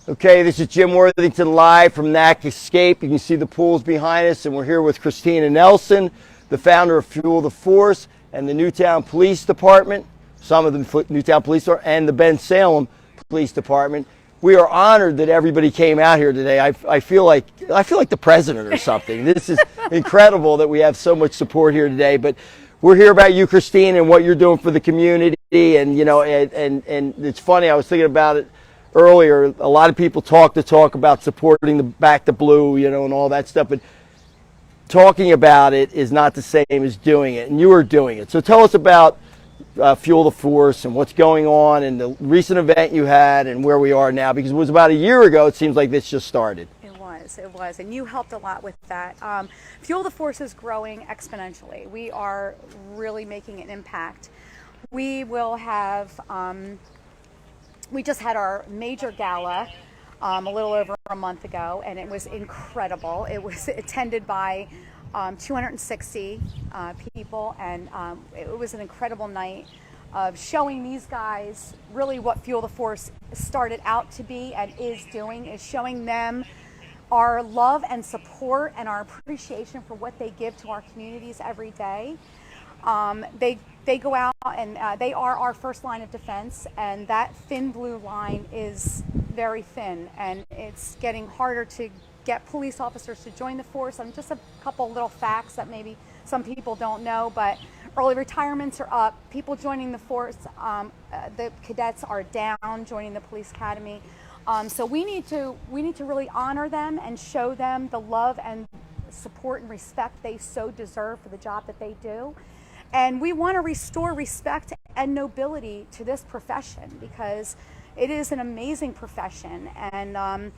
Okay, this is Jim Worthington live from NAC Escape. You can see the pools behind us, and we're here with Christina Nelson, the founder of Fuel the Force and the Newtown Police Department, some of the Newtown Police and the Bensalem Police Department. We are honored that everybody came out here today. I feel like the president or something. This is incredible that we have so much support here today. But we're here about you, Christine, and what you're doing for the community. And you know, and it's funny. I was thinking about it earlier. A lot of people talk about supporting the Back to Blue, you know, and all that stuff, but talking about it is not the same as doing it, and you are doing it. So tell us about Fuel the Force and what's going on and the recent event you had and where we are now, because it was about a year ago. It seems like this just started. It was, and you helped a lot with that. Fuel the Force is growing exponentially. We are really making an impact. We will have we just had our major gala a little over a month ago, and it was incredible. It was attended by 260 people, and it was an incredible night of showing these guys really what Fuel the Force started out to be and is doing, is showing them our love and support and our appreciation for what they give to our communities every day. They go out and they are our first line of defense, and that thin blue line is very thin, and it's getting harder to get police officers to join the force. And just a couple little facts that maybe some people don't know, but early retirements are up, people joining the force, the cadets are down joining the police academy. So we need to really honor them and show them the love and support and respect they so deserve for the job that they do. And we want to restore respect and nobility to this profession, because it is an amazing profession. And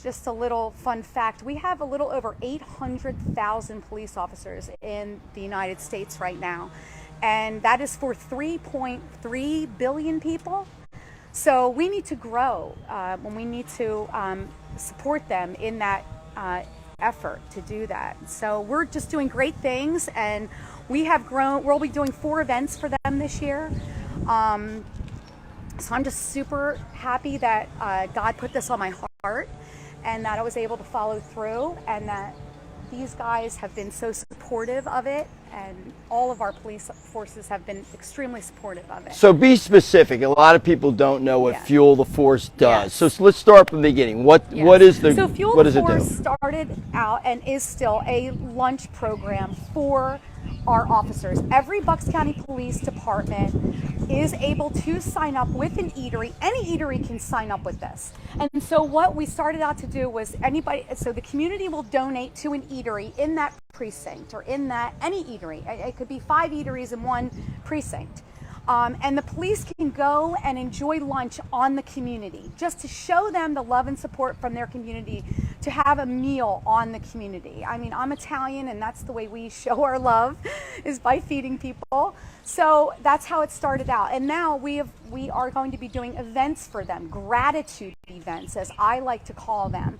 just a little fun fact, we have a little over 800,000 police officers in the United States right now. And that is for 3.3 billion people. So we need to grow, and we need to support them in that effort to do that. So we're just doing great things, and we have grown. We'll be doing 4 events for them this year. So I'm just super happy that God put this on my heart, and that I was able to follow through, and that these guys have been so supportive of it, and all of our police forces have been extremely supportive of it. So be specific. A lot of people don't know what Fuel the Force does. Yes. So let's start from the beginning. What is the So Fuel what the does Force it do? started out and is still a lunch program for our officers. Every Bucks County Police Department is able to sign up with an eatery. Any eatery can sign up with this. And so what we started out to do was so the community will donate to an eatery in that precinct, or in that, any eatery. It could be 5 eateries in one precinct. And the police can go and enjoy lunch on the community, just to show them the love and support from their community, to have a meal on the community. I mean, I'm Italian, and that's the way we show our love, is by feeding people. So that's how it started out. And now we are going to be doing events for them, gratitude events, as I like to call them,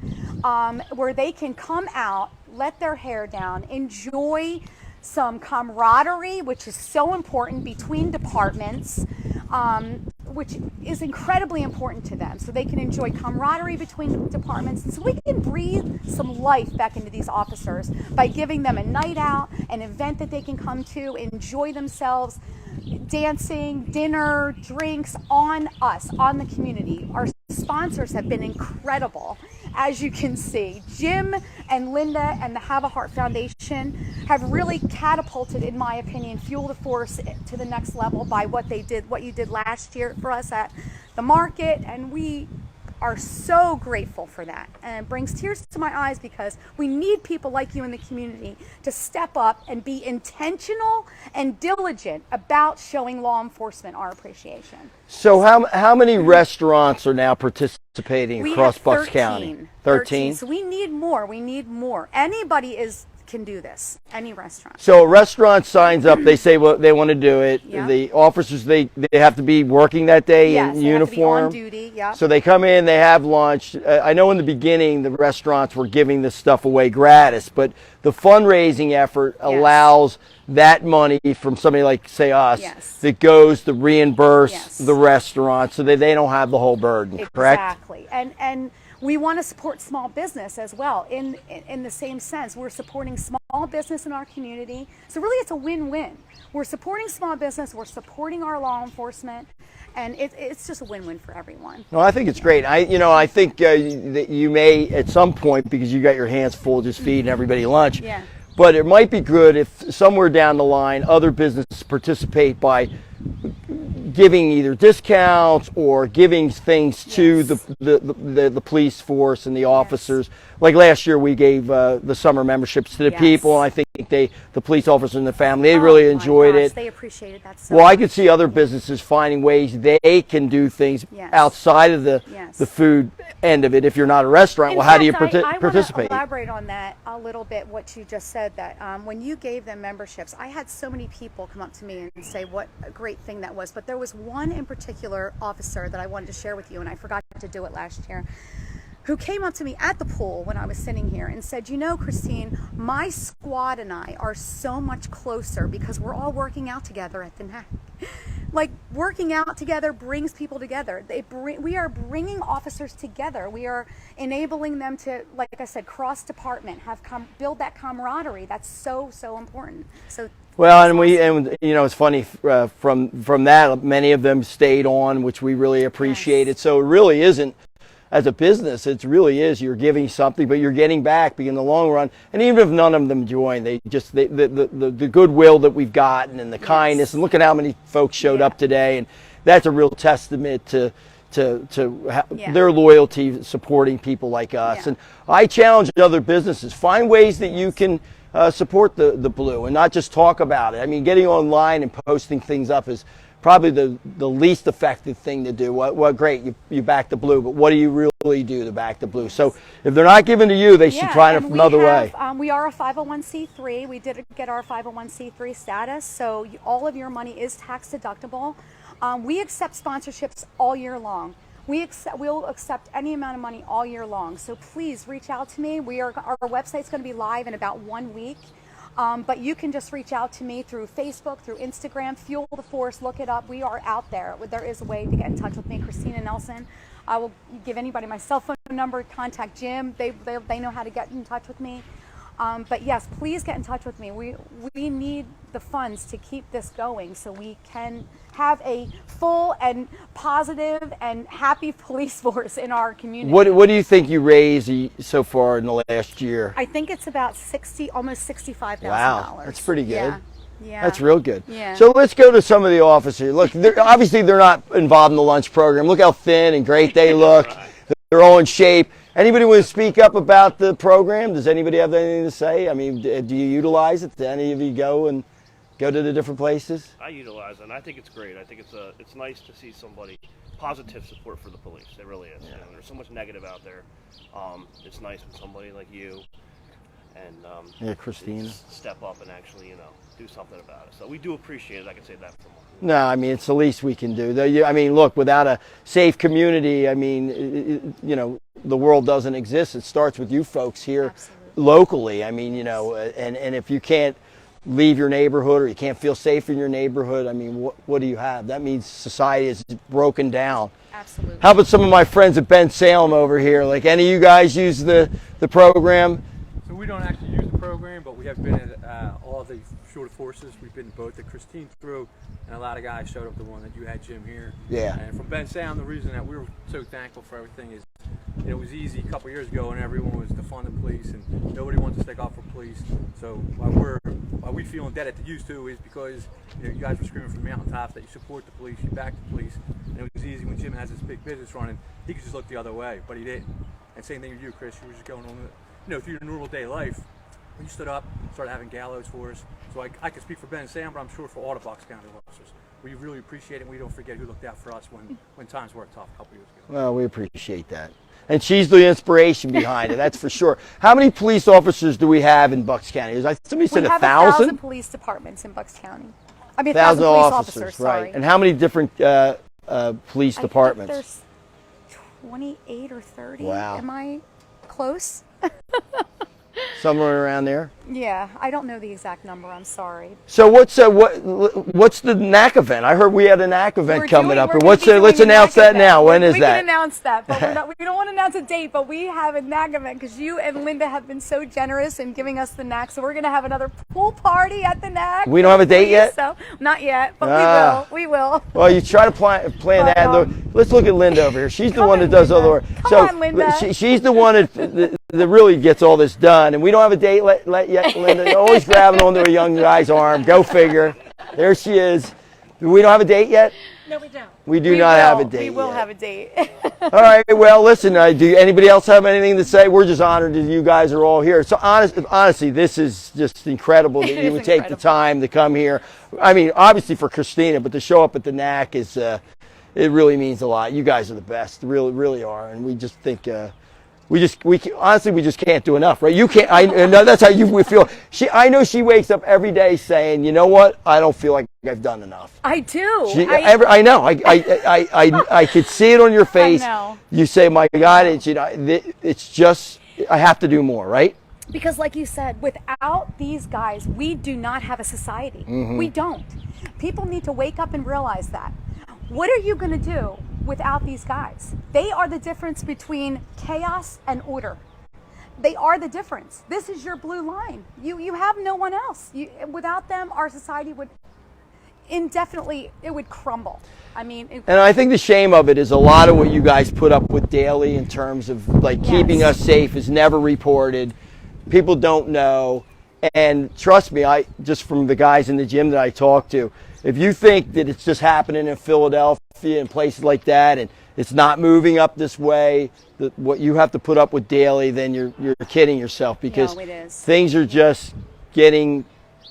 where they can come out, let their hair down, enjoy some camaraderie, which is so important between departments, which is incredibly important to them. So they can enjoy camaraderie between departments. And so we can breathe some life back into these officers by giving them a night out, an event that they can come to, enjoy themselves, dancing, dinner, drinks on us, on the community. Our sponsors have been incredible. As you can see, Jim and Linda and the Have a Heart Foundation have really catapulted, in my opinion, Fuel the Force to the next level by what you did last year for us at the market, and we are so grateful for that. And it brings tears to my eyes, because we need people like you in the community to step up and be intentional and diligent about showing law enforcement our appreciation. So how many restaurants are now participating across Bucks 13. County? 13? So we need more. Anybody is can do this. Any restaurant. So a restaurant signs up, they say what they want to do it. Yeah. The officers, they have to be working that day Yes, in they uniform. have to be on duty. Yeah. So they come in, they have lunch. I know in the beginning the restaurants were giving this stuff away gratis, but the fundraising effort allows that money from somebody like, say, us, that goes to reimburse the restaurant so that they don't have the whole burden, correct? Exactly. And we want to support small business as well. In the same sense, we're supporting small business in our community. So really it's a win-win. We're supporting small business, we're supporting our law enforcement, and it's just a win-win for everyone. No, I think it's great. I think that you may at some point, because you got your hands full just feeding everybody lunch, but it might be good if somewhere down the line other businesses participate by giving either discounts or giving things to the police force and the officers. Like last year we gave the summer memberships to the people, and I think the police officers and the family, they really enjoyed it. They appreciated that so much. much. I could see other businesses finding ways they can do things outside of the food end of it. If you're not a restaurant, well, how do you participate? I want to elaborate on that a little bit, what you just said, that when you gave them memberships, I had so many people come up to me and say what a great thing that was, but there was one in particular officer that I wanted to share with you, and I forgot to do it last year, who came up to me at the pool when I was sitting here and said, you know, Christine, my squad and I are so much closer because we're all working out together at the NAC. Like, working out together brings people together. We are bringing officers together. We are enabling them to, like I said, cross department, build that camaraderie. That's so important. So. Well, and it's funny, from that, many of them stayed on, which we really appreciated. So it really isn't, as a business, it really is, you're giving something, but you're getting back in the long run. And even if none of them join, the goodwill that we've gotten and the kindness, and look at how many folks showed up today, and that's a real testament to their loyalty, supporting people like us. And I challenge other businesses, find ways that you can support the Blue and not just talk about it. I mean, getting online and posting things up is probably the least effective thing to do. Well, great, you back the Blue, but what do you really do to back the Blue? So if they're not giving to you, they should try it another way. We are a 501c3. We did get our 501c3 status, so all of your money is tax deductible. We accept sponsorships all year long. We'll accept any amount of money all year long. So please reach out to me. Our website's going to be live in about 1 week. But you can just reach out to me through Facebook, through Instagram, Fuel the Force, look it up. We are out there. There is a way to get in touch with me, Christina Nelson. I will give anybody my cell phone number, contact Jim. They know how to get in touch with me. But yes, please get in touch with me. We need the funds to keep this going so we can have a full and positive and happy police force in our community. What do you think you raised so far in the last year? I think it's about almost $65,000. Wow, that's pretty good. Yeah. That's real good. Yeah. So let's go to some of the officers. Look, obviously they're not involved in the lunch program. Look how thin and great they look. They're all in shape. Anybody want to speak up about the program? Does anybody have anything to say? I mean, do you utilize it? Do any of you go to the different places? I utilize it, and I think it's great. I think it's nice to see somebody positive support for the police. It really is. Yeah. There's so much negative out there. It's nice when somebody like you and Christina step up and actually do something about it. So we do appreciate it. I can say that from. No, I mean, it's the least we can do. I mean, look, without a safe community, I mean, the world doesn't exist. It starts with you folks here locally. I mean, and if you can't leave your neighborhood or you can't feel safe in your neighborhood, I mean, what do you have? That means society is broken down. Absolutely. How about some of my friends at Bensalem over here? Like, any of you guys use the program? So we don't actually use the program, but we have been at all the shorter forces. We've been both that Christine threw, and a lot of guys showed up the one that you had, Jim, here. Yeah. And from Bensalem, the reason that we were so thankful for everything is it was easy a couple years ago, and everyone was defunding the police, and nobody wants to stick up for police. So why we feel indebted to you too is because you guys were screaming from the mountaintops that you support the police, you back the police, and it was easy when Jim has this big business running, he could just look the other way, but he didn't. And same thing with you, Chris. You were just going on, through your normal day life. You stood up, started having gallows for us. So I could speak for Bensalem, but I'm sure for all the Bucks County officers. We really appreciate it, and we don't forget who looked out for us when times were tough a couple years ago. Well, we appreciate that. And she's the inspiration behind it, that's for sure. How many police officers do we have in Bucks County? Somebody said We have 1,000? police departments in Bucks County. I mean, 1,000 police officers, sorry. right. And how many different police departments? I think there's 28 or 30. Wow. Am I close? Somewhere around there? Yeah, I don't know the exact number. I'm sorry. So what's the NAC event? I heard we had a NAC event coming up. Let's announce that now. When is that? We can announce that, but we don't want to announce a date. But we have a NAC event because you and Linda have been so generous in giving us the NAC. So we're going to have another pool party at the NAC. We don't have a date yet? So not yet, but we will. Well, you try to plan that. Let's look at Linda over here. She's the one that does all the work. Come on, Linda. She's the one that really gets all this done. And we don't have a date yet, Linda. You're always grabbing onto a young guy's arm. Go figure. There she is. We don't have a date yet? No, we don't. We do not have a date We will yet. have a date. All right. Well, listen, do anybody else have anything to say? We're just honored that you guys are all here. So honestly, this is just incredible that you would take the time to come here. I mean, obviously for Christina, but to show up at the NAC is, it really means a lot. You guys are the best. Really, really are. And we just think, honestly, we just can't do enough, right? You can't. I know that's how you feel. I know she wakes up every day saying, you know what? I don't feel like I've done enough. I do. I know. I could see it on your face. I know. You say, my God, it's just I have to do more, right? Because like you said, without these guys, we do not have a society. Mm-hmm. We don't. People need to wake up and realize that. What are you going to do without these guys? They are the difference between chaos and order. They are the difference. This is your blue line. You have no one else. Without them, our society would indefinitely, it would crumble. I mean, and I think the shame of it is a lot of what you guys put up with daily in terms of like keeping us safe is never reported. People don't know. And trust me, just from the guys in the gym that I talk to, if you think that it's just happening in Philadelphia and places like that and it's not moving up this way, what you have to put up with daily, then you're kidding yourself because things are just getting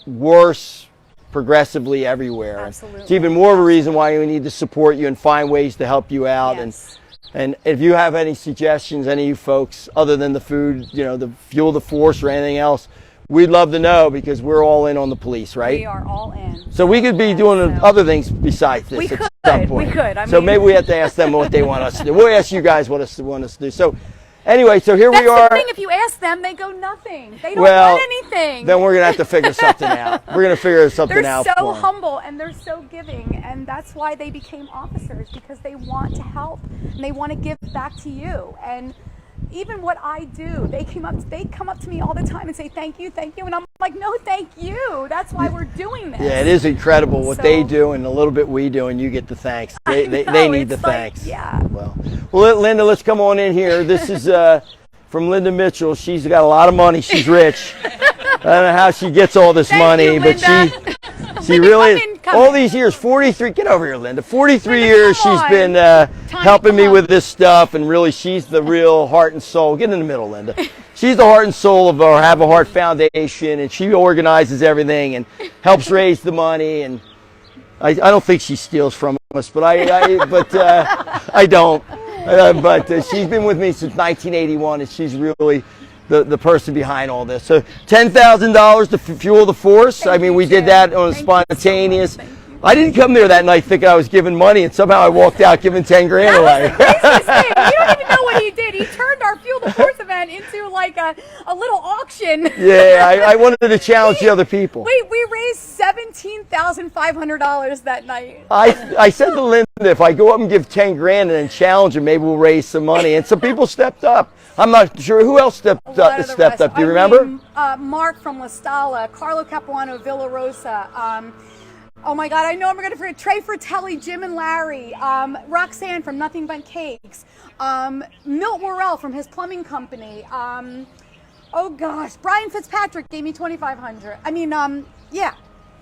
worse progressively everywhere. Absolutely. It's even more of a reason why we need to support you and find ways to help you out. Yes. And if you have any suggestions, any of you folks, other than the food, the fuel the force or anything else, we'd love to know because we're all in on the police, right? We are all in. So we could be doing other things besides this at some point. We could. So maybe we have to ask them what they want us to do. We'll ask you guys what they want us to do. So anyway, so here we are. That's the thing. If you ask them, they go nothing. They don't want anything. Then we're going to have to figure something out. We're going to figure something out. They're so humble and they're so giving. And that's why they became officers, because they want to help and they want to give back to you. And even what I do, they come up to me all the time and say, thank you. And I'm like, no, thank you. That's why we're doing this. Yeah, it is incredible what they do and a little bit we do, and you get the thanks. They need the thanks. Yeah. Well, Linda, let's come on in here. This is from Linda Mitchell. She's got a lot of money. She's rich. I don't know how she gets all this money, but she really, all these years, 43, get over here, Linda. 43 years she's been helping me with this stuff, and really she's the real heart and soul. Get in the middle, Linda. She's the heart and soul of our Have a Heart Foundation, and she organizes everything and helps raise the money. And I don't think she steals from us, but I don't. But she's been with me since 1981, and she's really the person behind all this. So $10,000 to fuel the force. I mean, we did that on a spontaneous. I didn't come there that night thinking I was giving money, and somehow I walked out giving 10 grand away. That was the craziest thing. You don't even know what he did. He turned our Fuel the Force event into like a little auction. Yeah, I wanted to challenge the other people. We raised $17,500 that night. I said to Linda, if I go up and give 10 grand and then challenge her, maybe we'll raise some money. And some people stepped up. I'm not sure who else stepped up. Do you remember? Mark from La Stalla, Carlo Capuano, Villa Rosa. Oh my God, I know I'm going to forget. Trey Fratelli, Jim and Larry, Roxanne from Nothing But Cakes, Milt Worrell from his plumbing company. Oh gosh, Brian Fitzpatrick gave me $2,500. I mean,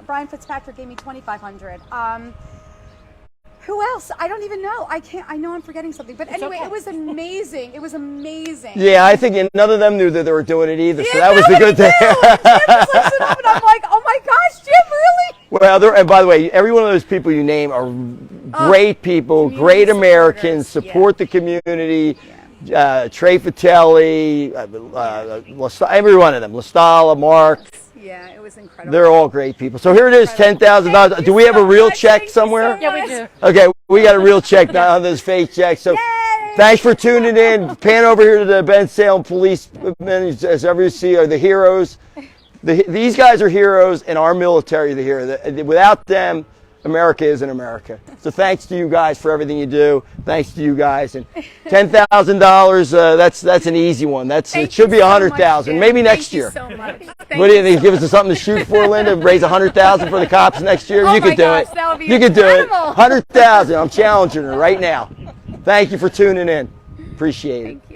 Brian Fitzpatrick gave me $2,500. Who else? I don't even know. I know I'm forgetting something. But anyway, it was amazing. It was amazing. Yeah, I think none of them knew that they were doing it either. So that was the good thing. Jim was listening up and I'm like, oh my gosh, Jim, really? Well, and by the way, every one of those people you name are great people, great Americans, support the community. Trey Fatelli, every one of them, LaStalla, Mark. Yeah, it was incredible. They're all great people. So here it is, $10,000. Do we have a real check somewhere? Yeah, we do. Okay, we got a real check, not on this fake check. So thanks for tuning in. Pan over here to the Bensalem police, as ever you see, are the heroes. These guys are heroes, and our military are the hero. Without them, America isn't America. So thanks to you guys for everything you do. Thanks to you guys. And $10,000, that's an easy one. It should be $100,000. Maybe next year. Thank you so much. What do you think? Give us something to shoot for, Linda? Raise $100,000 for the cops next year? Oh You could do my it. gosh, that would be You could do it. incredible. $100,000. I'm challenging her right now. Thank you for tuning in. Appreciate it. Thank you.